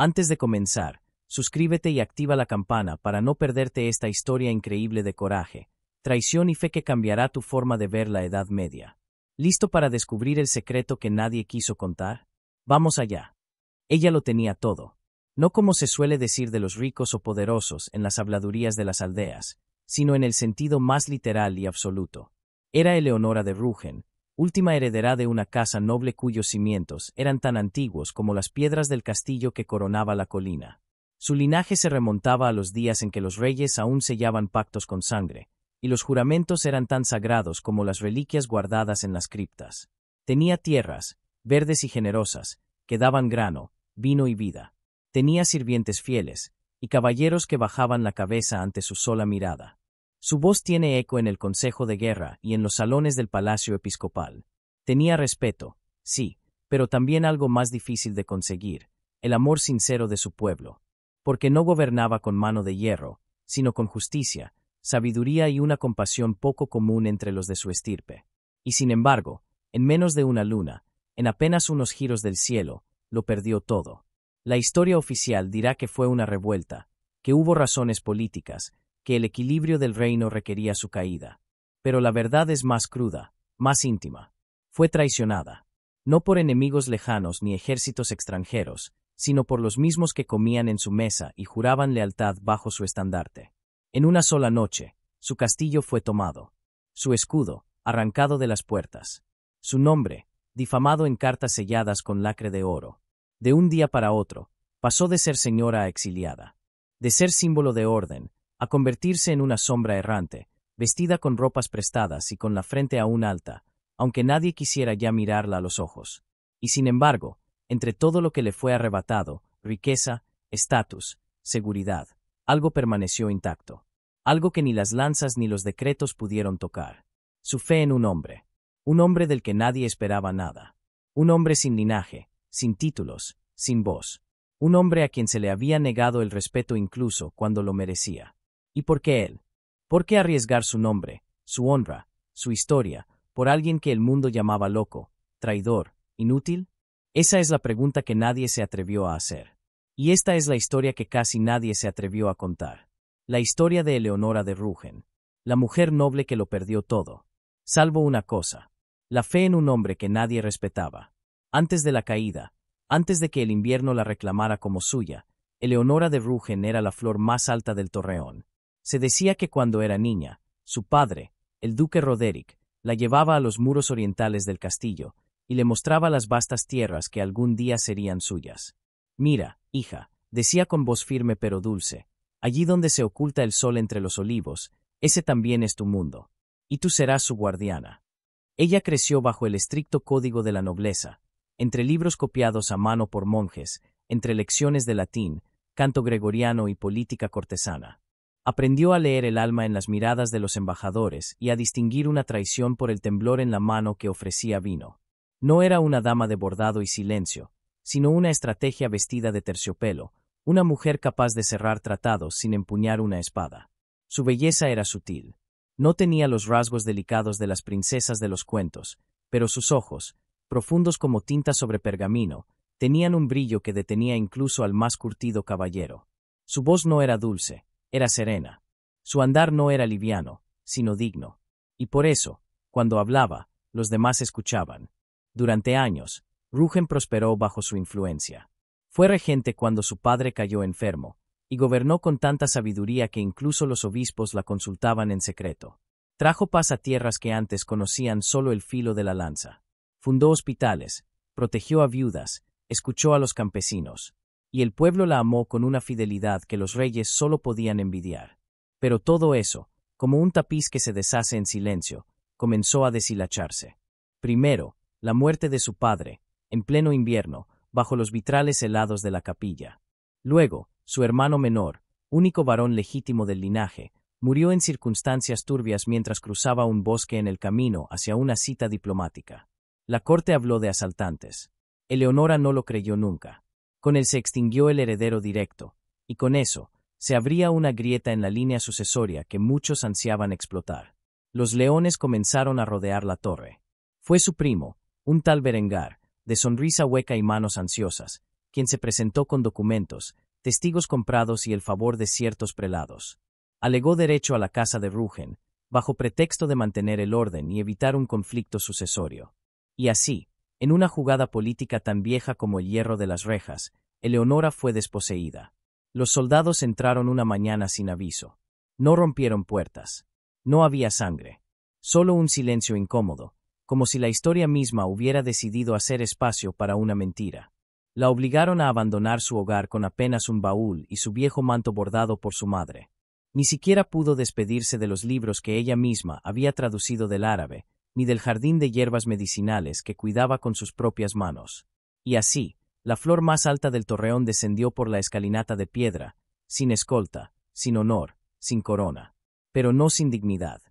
Antes de comenzar, suscríbete y activa la campana para no perderte esta historia increíble de coraje, traición y fe que cambiará tu forma de ver la Edad Media. ¿Listo para descubrir el secreto que nadie quiso contar? Vamos allá. Ella lo tenía todo. No como se suele decir de los ricos o poderosos en las habladurías de las aldeas, sino en el sentido más literal y absoluto. Era Eleonora de Rügen, última heredera de una casa noble cuyos cimientos eran tan antiguos como las piedras del castillo que coronaba la colina. Su linaje se remontaba a los días en que los reyes aún sellaban pactos con sangre, y los juramentos eran tan sagrados como las reliquias guardadas en las criptas. Tenía tierras, verdes y generosas, que daban grano, vino y vida. Tenía sirvientes fieles, y caballeros que bajaban la cabeza ante su sola mirada. Su voz tiene eco en el consejo de guerra y en los salones del palacio episcopal. Tenía respeto, sí, pero también algo más difícil de conseguir, el amor sincero de su pueblo. Porque no gobernaba con mano de hierro, sino con justicia, sabiduría y una compasión poco común entre los de su estirpe. Y sin embargo, en menos de una luna, en apenas unos giros del cielo, lo perdió todo. La historia oficial dirá que fue una revuelta, que hubo razones políticas, que el equilibrio del reino requería su caída. Pero la verdad es más cruda, más íntima. Fue traicionada. No por enemigos lejanos ni ejércitos extranjeros, sino por los mismos que comían en su mesa y juraban lealtad bajo su estandarte. En una sola noche, su castillo fue tomado. Su escudo, arrancado de las puertas. Su nombre, difamado en cartas selladas con lacre de oro. De un día para otro, pasó de ser señora a exiliada. De ser símbolo de orden, a convertirse en una sombra errante, vestida con ropas prestadas y con la frente aún alta, aunque nadie quisiera ya mirarla a los ojos. Y sin embargo, entre todo lo que le fue arrebatado, riqueza, estatus, seguridad, algo permaneció intacto. Algo que ni las lanzas ni los decretos pudieron tocar. Su fe en un hombre. Un hombre del que nadie esperaba nada. Un hombre sin linaje, sin títulos, sin voz. Un hombre a quien se le había negado el respeto incluso cuando lo merecía. ¿Y por qué él? ¿Por qué arriesgar su nombre, su honra, su historia, por alguien que el mundo llamaba loco, traidor, inútil? Esa es la pregunta que nadie se atrevió a hacer. Y esta es la historia que casi nadie se atrevió a contar. La historia de Eleonora de Rügen. La mujer noble que lo perdió todo. Salvo una cosa. La fe en un hombre que nadie respetaba. Antes de la caída, antes de que el invierno la reclamara como suya, Eleonora de Rügen era la flor más alta del Torreón. Se decía que cuando era niña, su padre, el duque Roderick, la llevaba a los muros orientales del castillo y le mostraba las vastas tierras que algún día serían suyas. Mira, hija, decía con voz firme pero dulce, allí donde se oculta el sol entre los olivos, ese también es tu mundo. Y tú serás su guardiana. Ella creció bajo el estricto código de la nobleza, entre libros copiados a mano por monjes, entre lecciones de latín, canto gregoriano y política cortesana. Aprendió a leer el alma en las miradas de los embajadores y a distinguir una traición por el temblor en la mano que ofrecía vino. No era una dama de bordado y silencio, sino una estrategia vestida de terciopelo, una mujer capaz de cerrar tratados sin empuñar una espada. Su belleza era sutil. No tenía los rasgos delicados de las princesas de los cuentos, pero sus ojos, profundos como tinta sobre pergamino, tenían un brillo que detenía incluso al más curtido caballero. Su voz no era dulce, era serena. Su andar no era liviano, sino digno. Y por eso, cuando hablaba, los demás escuchaban. Durante años, Rügen prosperó bajo su influencia. Fue regente cuando su padre cayó enfermo, y gobernó con tanta sabiduría que incluso los obispos la consultaban en secreto. Trajo paz a tierras que antes conocían solo el filo de la lanza. Fundó hospitales, protegió a viudas, escuchó a los campesinos. Y el pueblo la amó con una fidelidad que los reyes solo podían envidiar. Pero todo eso, como un tapiz que se deshace en silencio, comenzó a deshilacharse. Primero, la muerte de su padre, en pleno invierno, bajo los vitrales helados de la capilla. Luego, su hermano menor, único varón legítimo del linaje, murió en circunstancias turbias mientras cruzaba un bosque en el camino hacia una cita diplomática. La corte habló de asaltantes. Eleonora no lo creyó nunca. Con él se extinguió el heredero directo, y con eso, se abría una grieta en la línea sucesoria que muchos ansiaban explotar. Los leones comenzaron a rodear la torre. Fue su primo, un tal Berengar, de sonrisa hueca y manos ansiosas, quien se presentó con documentos, testigos comprados y el favor de ciertos prelados. Alegó derecho a la casa de Rügen, bajo pretexto de mantener el orden y evitar un conflicto sucesorio. Y así, en una jugada política tan vieja como el hierro de las rejas, Eleonora fue desposeída. Los soldados entraron una mañana sin aviso. No rompieron puertas. No había sangre. Solo un silencio incómodo, como si la historia misma hubiera decidido hacer espacio para una mentira. La obligaron a abandonar su hogar con apenas un baúl y su viejo manto bordado por su madre. Ni siquiera pudo despedirse de los libros que ella misma había traducido del árabe, ni del jardín de hierbas medicinales que cuidaba con sus propias manos. Y así, la flor más alta del torreón descendió por la escalinata de piedra, sin escolta, sin honor, sin corona. Pero no sin dignidad.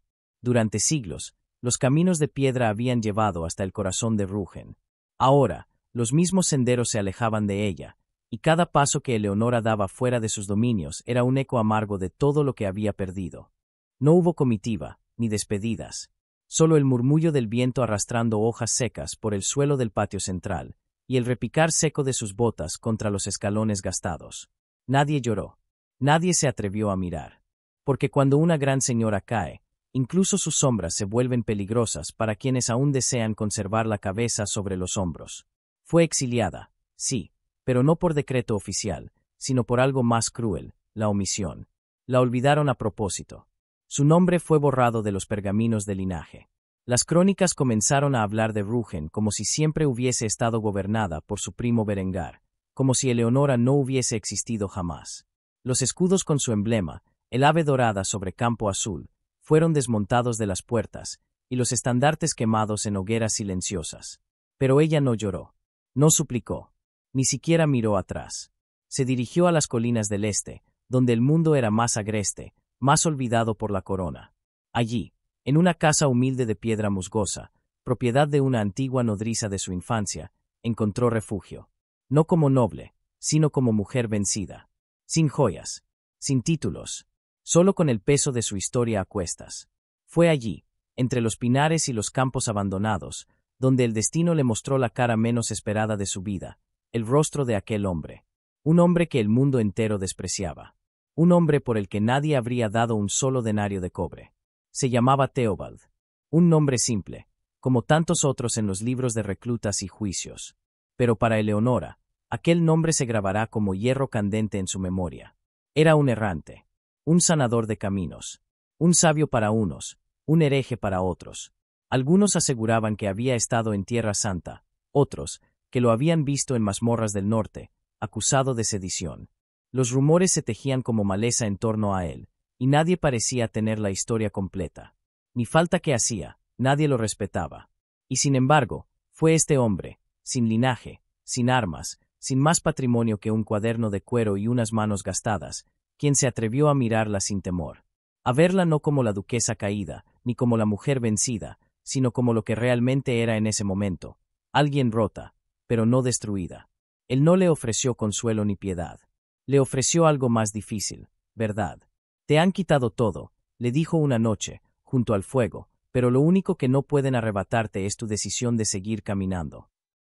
Durante siglos, los caminos de piedra habían llevado hasta el corazón de Rügen. Ahora, los mismos senderos se alejaban de ella, y cada paso que Eleonora daba fuera de sus dominios era un eco amargo de todo lo que había perdido. No hubo comitiva, ni despedidas. Solo el murmullo del viento arrastrando hojas secas por el suelo del patio central, y el repicar seco de sus botas contra los escalones gastados. Nadie lloró. Nadie se atrevió a mirar. Porque cuando una gran señora cae, incluso sus sombras se vuelven peligrosas para quienes aún desean conservar la cabeza sobre los hombros. Fue exiliada, sí, pero no por decreto oficial, sino por algo más cruel, la omisión. La olvidaron a propósito. Su nombre fue borrado de los pergaminos de linaje. Las crónicas comenzaron a hablar de Rügen como si siempre hubiese estado gobernada por su primo Berengar, como si Eleonora no hubiese existido jamás. Los escudos con su emblema, el ave dorada sobre campo azul, fueron desmontados de las puertas, y los estandartes quemados en hogueras silenciosas. Pero ella no lloró. No suplicó. Ni siquiera miró atrás. Se dirigió a las colinas del este, donde el mundo era más agreste, más olvidado por la corona. Allí, en una casa humilde de piedra musgosa, propiedad de una antigua nodriza de su infancia, encontró refugio. No como noble, sino como mujer vencida. Sin joyas, sin títulos, solo con el peso de su historia a cuestas. Fue allí, entre los pinares y los campos abandonados, donde el destino le mostró la cara menos esperada de su vida, el rostro de aquel hombre. Un hombre que el mundo entero despreciaba. Un hombre por el que nadie habría dado un solo denario de cobre. Se llamaba Theobald. Un nombre simple, como tantos otros en los libros de reclutas y juicios. Pero para Eleonora, aquel nombre se grabará como hierro candente en su memoria. Era un errante, un sanador de caminos, un sabio para unos, un hereje para otros. Algunos aseguraban que había estado en Tierra Santa, otros, que lo habían visto en mazmorras del norte, acusado de sedición. Los rumores se tejían como maleza en torno a él, y nadie parecía tener la historia completa. Ni falta que hacía, nadie lo respetaba. Y sin embargo, fue este hombre, sin linaje, sin armas, sin más patrimonio que un cuaderno de cuero y unas manos gastadas, quien se atrevió a mirarla sin temor. A verla no como la duquesa caída, ni como la mujer vencida, sino como lo que realmente era en ese momento, alguien rota, pero no destruida. Él no le ofreció consuelo ni piedad. Le ofreció algo más difícil, verdad. Te han quitado todo, le dijo una noche, junto al fuego, pero lo único que no pueden arrebatarte es tu decisión de seguir caminando.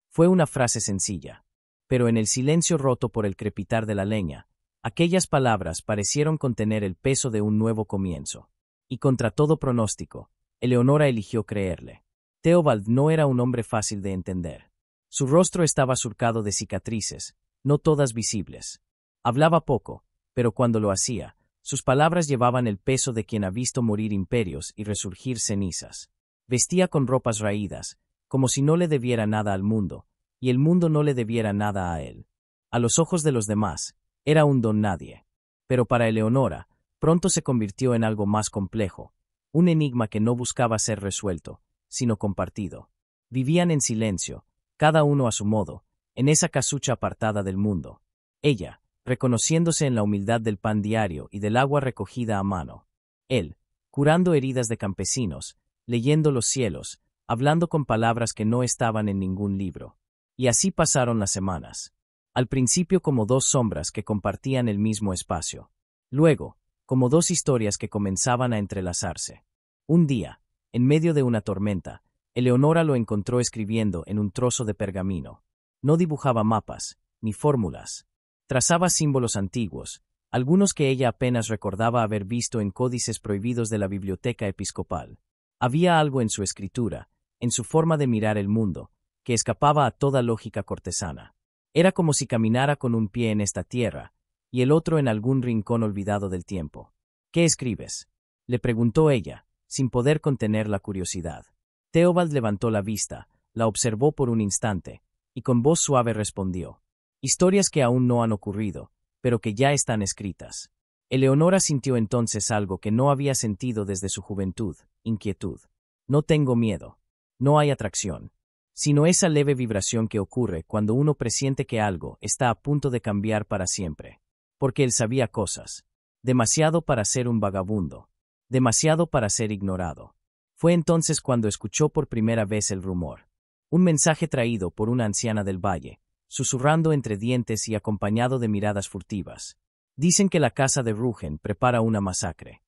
Fue una frase sencilla, pero en el silencio roto por el crepitar de la leña, aquellas palabras parecieron contener el peso de un nuevo comienzo. Y contra todo pronóstico, Eleonora eligió creerle. Theobald no era un hombre fácil de entender. Su rostro estaba surcado de cicatrices, no todas visibles. Hablaba poco, pero cuando lo hacía, sus palabras llevaban el peso de quien ha visto morir imperios y resurgir cenizas. Vestía con ropas raídas, como si no le debiera nada al mundo, y el mundo no le debiera nada a él. A los ojos de los demás, era un don nadie. Pero para Eleonora, pronto se convirtió en algo más complejo, un enigma que no buscaba ser resuelto, sino compartido. Vivían en silencio, cada uno a su modo, en esa casucha apartada del mundo. Ella, reconociéndose en la humildad del pan diario y del agua recogida a mano. Él, curando heridas de campesinos, leyendo los cielos, hablando con palabras que no estaban en ningún libro. Y así pasaron las semanas. Al principio como dos sombras que compartían el mismo espacio. Luego, como dos historias que comenzaban a entrelazarse. Un día, en medio de una tormenta, Eleonora lo encontró escribiendo en un trozo de pergamino. No dibujaba mapas, ni fórmulas. Trazaba símbolos antiguos, algunos que ella apenas recordaba haber visto en códices prohibidos de la biblioteca episcopal. Había algo en su escritura, en su forma de mirar el mundo, que escapaba a toda lógica cortesana. Era como si caminara con un pie en esta tierra, y el otro en algún rincón olvidado del tiempo. ¿Qué escribes?, le preguntó ella, sin poder contener la curiosidad. Theobald levantó la vista, la observó por un instante, y con voz suave respondió: historias que aún no han ocurrido, pero que ya están escritas. Eleonora sintió entonces algo que no había sentido desde su juventud: inquietud. No tengo miedo. No hay atracción. Sino esa leve vibración que ocurre cuando uno presiente que algo está a punto de cambiar para siempre. Porque él sabía cosas. Demasiado para ser un vagabundo. Demasiado para ser ignorado. Fue entonces cuando escuchó por primera vez el rumor. Un mensaje traído por una anciana del valle, susurrando entre dientes y acompañado de miradas furtivas. Dicen que la casa de Rügen prepara una masacre.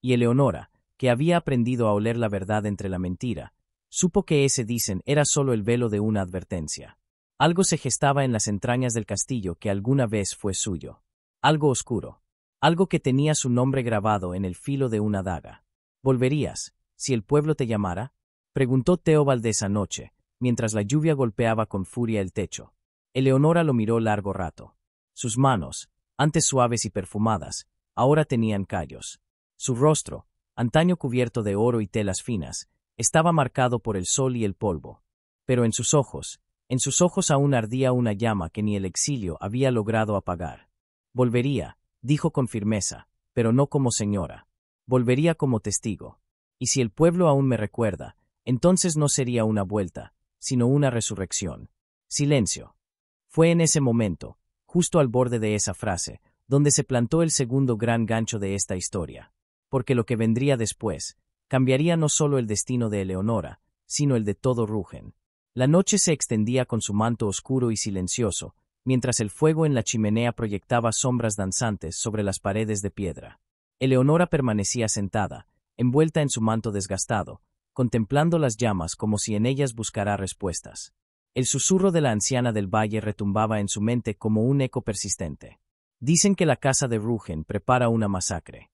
Y Eleonora, que había aprendido a oler la verdad entre la mentira, supo que ese dicen era solo el velo de una advertencia. Algo se gestaba en las entrañas del castillo que alguna vez fue suyo. Algo oscuro. Algo que tenía su nombre grabado en el filo de una daga. ¿Volverías, si el pueblo te llamara?, preguntó Theobald esa noche, mientras la lluvia golpeaba con furia el techo. Eleonora lo miró largo rato. Sus manos, antes suaves y perfumadas, ahora tenían callos. Su rostro, antaño cubierto de oro y telas finas, estaba marcado por el sol y el polvo. Pero en sus ojos aún ardía una llama que ni el exilio había logrado apagar. Volvería, dijo con firmeza, pero no como señora. Volvería como testigo. Y si el pueblo aún me recuerda, entonces no sería una vuelta, sino una resurrección. Silencio. Fue en ese momento, justo al borde de esa frase, donde se plantó el segundo gran gancho de esta historia. Porque lo que vendría después cambiaría no solo el destino de Eleonora, sino el de todo Rügen. La noche se extendía con su manto oscuro y silencioso, mientras el fuego en la chimenea proyectaba sombras danzantes sobre las paredes de piedra. Eleonora permanecía sentada, envuelta en su manto desgastado, contemplando las llamas como si en ellas buscara respuestas. El susurro de la anciana del valle retumbaba en su mente como un eco persistente. Dicen que la casa de Rügen prepara una masacre.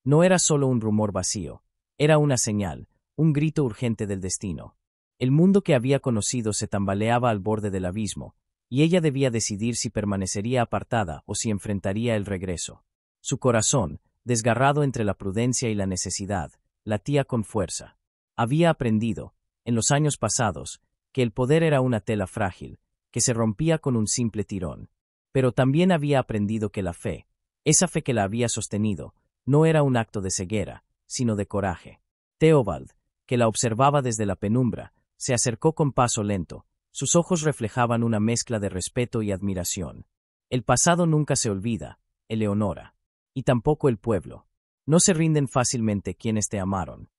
No era solo un rumor vacío, era una señal, un grito urgente del destino. El mundo que había conocido se tambaleaba al borde del abismo, y ella debía decidir si permanecería apartada o si enfrentaría el regreso. Su corazón, desgarrado entre la prudencia y la necesidad, latía con fuerza. Había aprendido, en los años pasados, que el poder era una tela frágil, que se rompía con un simple tirón. Pero también había aprendido que la fe, esa fe que la había sostenido, no era un acto de ceguera, sino de coraje. Theobald, que la observaba desde la penumbra, se acercó con paso lento. Sus ojos reflejaban una mezcla de respeto y admiración. El pasado nunca se olvida, Eleonora. Y tampoco el pueblo. No se rinden fácilmente quienes te amaron.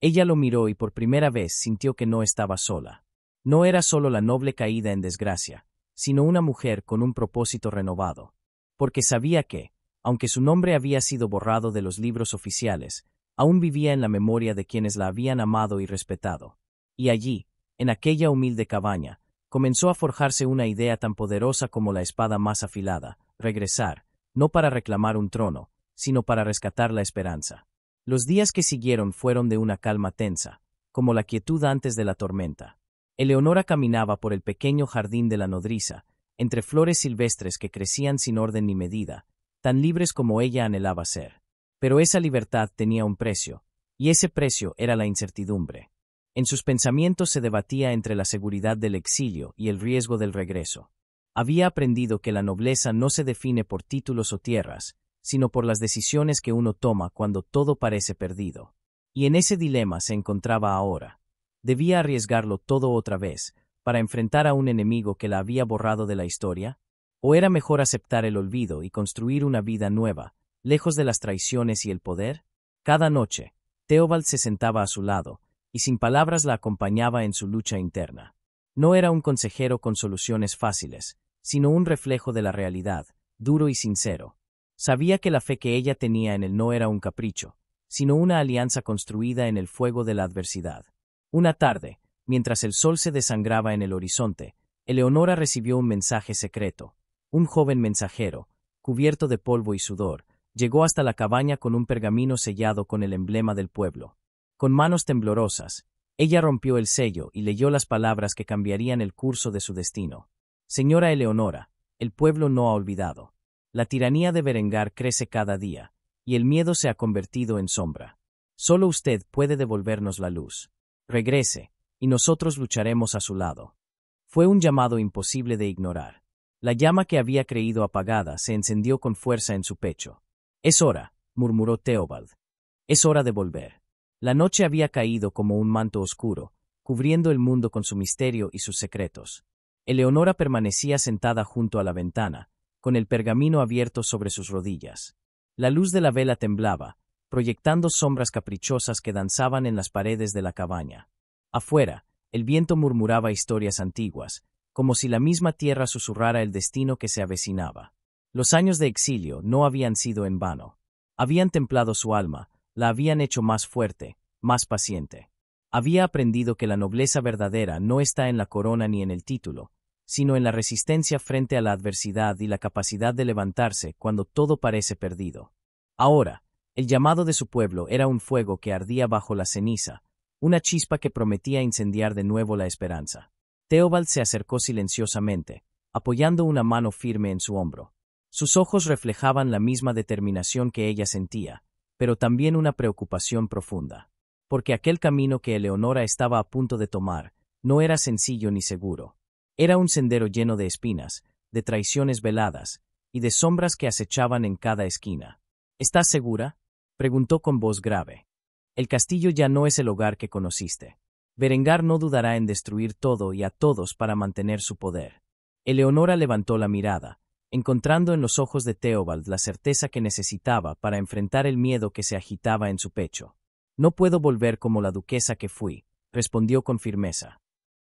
Ella lo miró y por primera vez sintió que no estaba sola. No era solo la noble caída en desgracia, sino una mujer con un propósito renovado. Porque sabía que, aunque su nombre había sido borrado de los libros oficiales, aún vivía en la memoria de quienes la habían amado y respetado. Y allí, en aquella humilde cabaña, comenzó a forjarse una idea tan poderosa como la espada más afilada: regresar, no para reclamar un trono, sino para rescatar la esperanza. Los días que siguieron fueron de una calma tensa, como la quietud antes de la tormenta. Eleonora caminaba por el pequeño jardín de la nodriza, entre flores silvestres que crecían sin orden ni medida, tan libres como ella anhelaba ser. Pero esa libertad tenía un precio, y ese precio era la incertidumbre. En sus pensamientos se debatía entre la seguridad del exilio y el riesgo del regreso. Había aprendido que la nobleza no se define por títulos o tierras, sino por las decisiones que uno toma cuando todo parece perdido. Y en ese dilema se encontraba ahora. ¿Debía arriesgarlo todo otra vez, para enfrentar a un enemigo que la había borrado de la historia? ¿O era mejor aceptar el olvido y construir una vida nueva, lejos de las traiciones y el poder? Cada noche, Theobald se sentaba a su lado, y sin palabras la acompañaba en su lucha interna. No era un consejero con soluciones fáciles, sino un reflejo de la realidad, duro y sincero. Sabía que la fe que ella tenía en él no era un capricho, sino una alianza construida en el fuego de la adversidad. Una tarde, mientras el sol se desangraba en el horizonte, Eleonora recibió un mensaje secreto, Un joven mensajero, cubierto de polvo y sudor, llegó hasta la cabaña con un pergamino sellado con el emblema del pueblo. Con manos temblorosas, ella rompió el sello y leyó las palabras que cambiarían el curso de su destino. Señora Eleonora, el pueblo no ha olvidado. La tiranía de Berengar crece cada día, y el miedo se ha convertido en sombra. Solo usted puede devolvernos la luz. Regrese, y nosotros lucharemos a su lado. Fue un llamado imposible de ignorar. La llama que había creído apagada se encendió con fuerza en su pecho. Es hora, murmuró Theobald. Es hora de volver. La noche había caído como un manto oscuro, cubriendo el mundo con su misterio y sus secretos. Eleonora permanecía sentada junto a la ventana, con el pergamino abierto sobre sus rodillas. La luz de la vela temblaba, proyectando sombras caprichosas que danzaban en las paredes de la cabaña. Afuera, el viento murmuraba historias antiguas, como si la misma tierra susurrara el destino que se avecinaba. Los años de exilio no habían sido en vano. Habían templado su alma, la habían hecho más fuerte, más paciente. Había aprendido que la nobleza verdadera no está en la corona ni en el título, sino en la resistencia frente a la adversidad y la capacidad de levantarse cuando todo parece perdido. Ahora, el llamado de su pueblo era un fuego que ardía bajo la ceniza, una chispa que prometía incendiar de nuevo la esperanza. Theobald se acercó silenciosamente, apoyando una mano firme en su hombro. Sus ojos reflejaban la misma determinación que ella sentía, pero también una preocupación profunda. Porque aquel camino que Eleonora estaba a punto de tomar no era sencillo ni seguro. Era un sendero lleno de espinas, de traiciones veladas, y de sombras que acechaban en cada esquina. ¿Estás segura?, preguntó con voz grave. El castillo ya no es el hogar que conociste. Berengar no dudará en destruir todo y a todos para mantener su poder. Eleonora levantó la mirada, encontrando en los ojos de Theobald la certeza que necesitaba para enfrentar el miedo que se agitaba en su pecho. No puedo volver como la duquesa que fui, respondió con firmeza.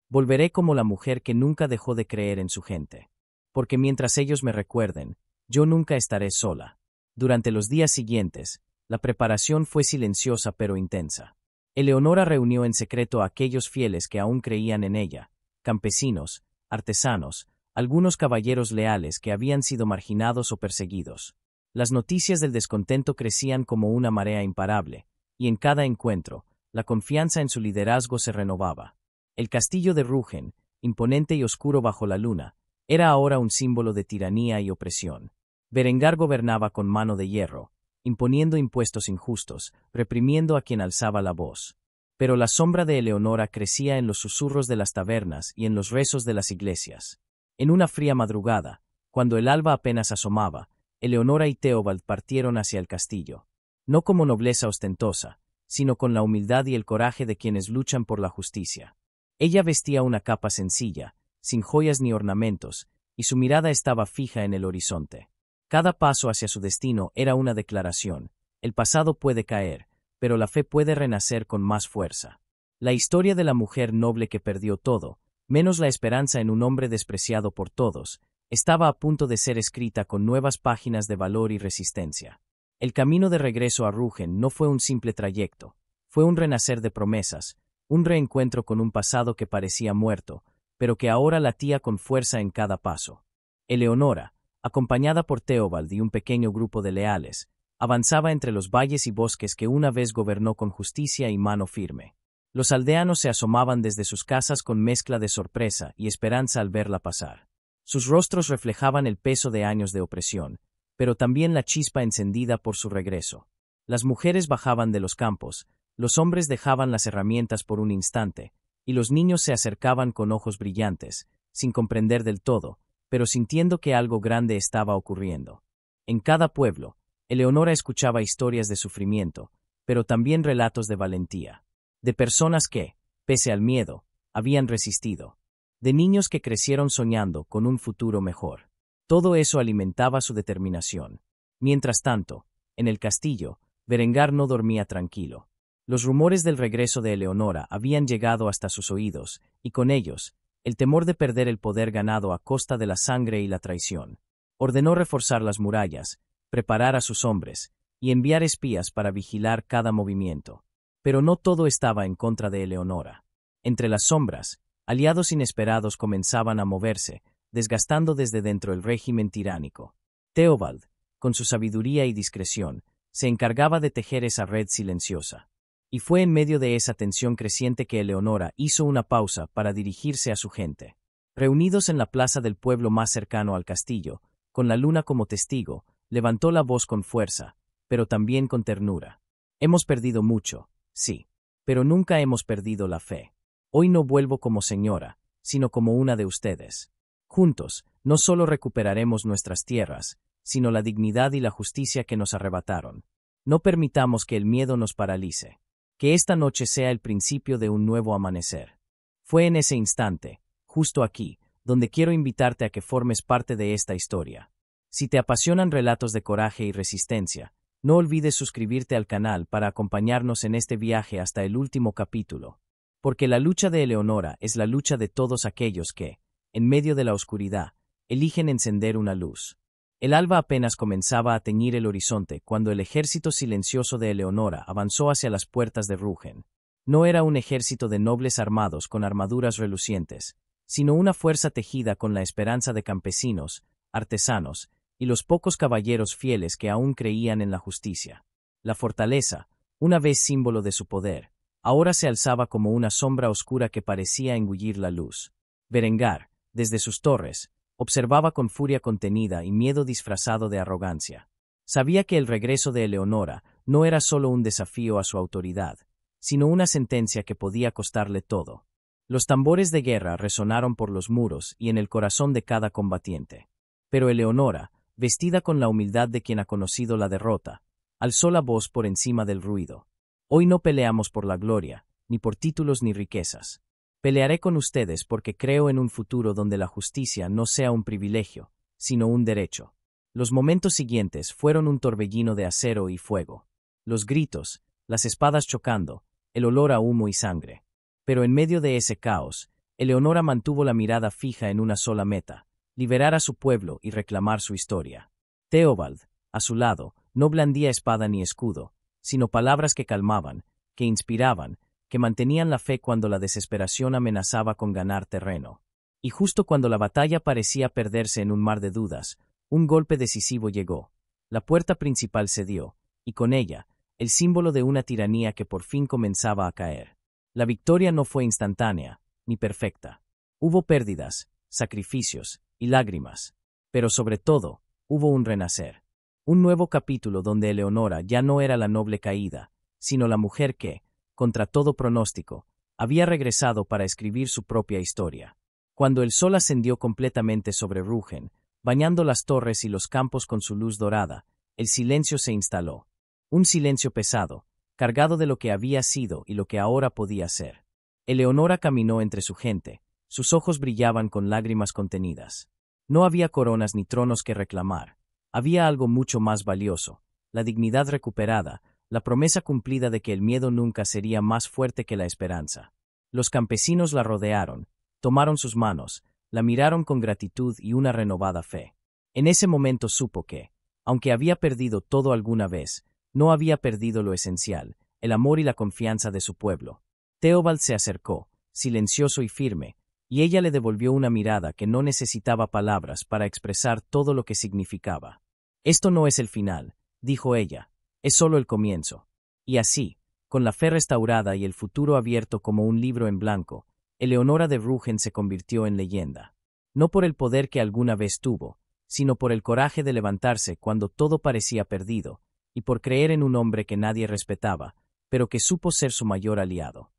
Volveré como la mujer que nunca dejó de creer en su gente. Porque mientras ellos me recuerden, yo nunca estaré sola. Durante los días siguientes, la preparación fue silenciosa pero intensa. Eleonora reunió en secreto a aquellos fieles que aún creían en ella, campesinos, artesanos, algunos caballeros leales que habían sido marginados o perseguidos. Las noticias del descontento crecían como una marea imparable, y en cada encuentro, la confianza en su liderazgo se renovaba. El castillo de Rügen, imponente y oscuro bajo la luna, era ahora un símbolo de tiranía y opresión. Berengar gobernaba con mano de hierro, imponiendo impuestos injustos, reprimiendo a quien alzaba la voz. Pero la sombra de Eleonora crecía en los susurros de las tabernas y en los rezos de las iglesias. En una fría madrugada, cuando el alba apenas asomaba, Eleonora y Theobald partieron hacia el castillo. No como nobleza ostentosa, sino con la humildad y el coraje de quienes luchan por la justicia. Ella vestía una capa sencilla, sin joyas ni ornamentos, y su mirada estaba fija en el horizonte. Cada paso hacia su destino era una declaración. El pasado puede caer, pero la fe puede renacer con más fuerza. La historia de la mujer noble que perdió todo, menos la esperanza en un hombre despreciado por todos, estaba a punto de ser escrita con nuevas páginas de valor y resistencia. El camino de regreso a Rügen no fue un simple trayecto, fue un renacer de promesas, un reencuentro con un pasado que parecía muerto, pero que ahora latía con fuerza en cada paso. Eleonora, acompañada por Theobald y un pequeño grupo de leales, avanzaba entre los valles y bosques que una vez gobernó con justicia y mano firme. Los aldeanos se asomaban desde sus casas con mezcla de sorpresa y esperanza al verla pasar. Sus rostros reflejaban el peso de años de opresión, pero también la chispa encendida por su regreso. Las mujeres bajaban de los campos, los hombres dejaban las herramientas por un instante, y los niños se acercaban con ojos brillantes, sin comprender del todo, pero sintiendo que algo grande estaba ocurriendo. En cada pueblo, Eleonora escuchaba historias de sufrimiento, pero también relatos de valentía. De personas que, pese al miedo, habían resistido. De niños que crecieron soñando con un futuro mejor. Todo eso alimentaba su determinación. Mientras tanto, en el castillo, Berengar no dormía tranquilo. Los rumores del regreso de Eleonora habían llegado hasta sus oídos, y con ellos, el temor de perder el poder ganado a costa de la sangre y la traición. Ordenó reforzar las murallas, preparar a sus hombres, y enviar espías para vigilar cada movimiento. Pero no todo estaba en contra de Eleonora. Entre las sombras, aliados inesperados comenzaban a moverse, desgastando desde dentro el régimen tiránico. Theobald, con su sabiduría y discreción, se encargaba de tejer esa red silenciosa. Y fue en medio de esa tensión creciente que Eleonora hizo una pausa para dirigirse a su gente. Reunidos en la plaza del pueblo más cercano al castillo, con la luna como testigo, levantó la voz con fuerza, pero también con ternura. Hemos perdido mucho, sí, pero nunca hemos perdido la fe. Hoy no vuelvo como señora, sino como una de ustedes. Juntos, no solo recuperaremos nuestras tierras, sino la dignidad y la justicia que nos arrebataron. No permitamos que el miedo nos paralice. Que esta noche sea el principio de un nuevo amanecer. Fue en ese instante, justo aquí, donde quiero invitarte a que formes parte de esta historia. Si te apasionan relatos de coraje y resistencia, no olvides suscribirte al canal para acompañarnos en este viaje hasta el último capítulo. Porque la lucha de Eleonora es la lucha de todos aquellos que, en medio de la oscuridad, eligen encender una luz. El alba apenas comenzaba a teñir el horizonte cuando el ejército silencioso de Eleonora avanzó hacia las puertas de Rügen. No era un ejército de nobles armados con armaduras relucientes, sino una fuerza tejida con la esperanza de campesinos, artesanos, y los pocos caballeros fieles que aún creían en la justicia. La fortaleza, una vez símbolo de su poder, ahora se alzaba como una sombra oscura que parecía engullir la luz. Berengar, desde sus torres, observaba con furia contenida y miedo disfrazado de arrogancia. Sabía que el regreso de Eleonora no era solo un desafío a su autoridad, sino una sentencia que podía costarle todo. Los tambores de guerra resonaron por los muros y en el corazón de cada combatiente. Pero Eleonora, vestida con la humildad de quien ha conocido la derrota, alzó la voz por encima del ruido. Hoy no peleamos por la gloria, ni por títulos ni riquezas. Pelearé con ustedes porque creo en un futuro donde la justicia no sea un privilegio, sino un derecho. Los momentos siguientes fueron un torbellino de acero y fuego. Los gritos, las espadas chocando, el olor a humo y sangre. Pero en medio de ese caos, Eleonora mantuvo la mirada fija en una sola meta: liberar a su pueblo y reclamar su historia. Theobald, a su lado, no blandía espada ni escudo, sino palabras que calmaban, que inspiraban, que mantenían la fe cuando la desesperación amenazaba con ganar terreno. Y justo cuando la batalla parecía perderse en un mar de dudas, un golpe decisivo llegó. La puerta principal cedió, y con ella, el símbolo de una tiranía que por fin comenzaba a caer. La victoria no fue instantánea, ni perfecta. Hubo pérdidas, sacrificios y lágrimas. Pero sobre todo, hubo un renacer. Un nuevo capítulo donde Eleonora ya no era la noble caída, sino la mujer que, contra todo pronóstico, había regresado para escribir su propia historia. Cuando el sol ascendió completamente sobre Rügen, bañando las torres y los campos con su luz dorada, el silencio se instaló. Un silencio pesado, cargado de lo que había sido y lo que ahora podía ser. Eleonora caminó entre su gente, sus ojos brillaban con lágrimas contenidas. No había coronas ni tronos que reclamar, había algo mucho más valioso: la dignidad recuperada, la promesa cumplida de que el miedo nunca sería más fuerte que la esperanza. Los campesinos la rodearon, tomaron sus manos, la miraron con gratitud y una renovada fe. En ese momento supo que, aunque había perdido todo alguna vez, no había perdido lo esencial: el amor y la confianza de su pueblo. Theobald se acercó, silencioso y firme, y ella le devolvió una mirada que no necesitaba palabras para expresar todo lo que significaba. «Esto no es el final», dijo ella, «es solo el comienzo». Y así, con la fe restaurada y el futuro abierto como un libro en blanco, Eleonora de Rügen se convirtió en leyenda. No por el poder que alguna vez tuvo, sino por el coraje de levantarse cuando todo parecía perdido, y por creer en un hombre que nadie respetaba, pero que supo ser su mayor aliado.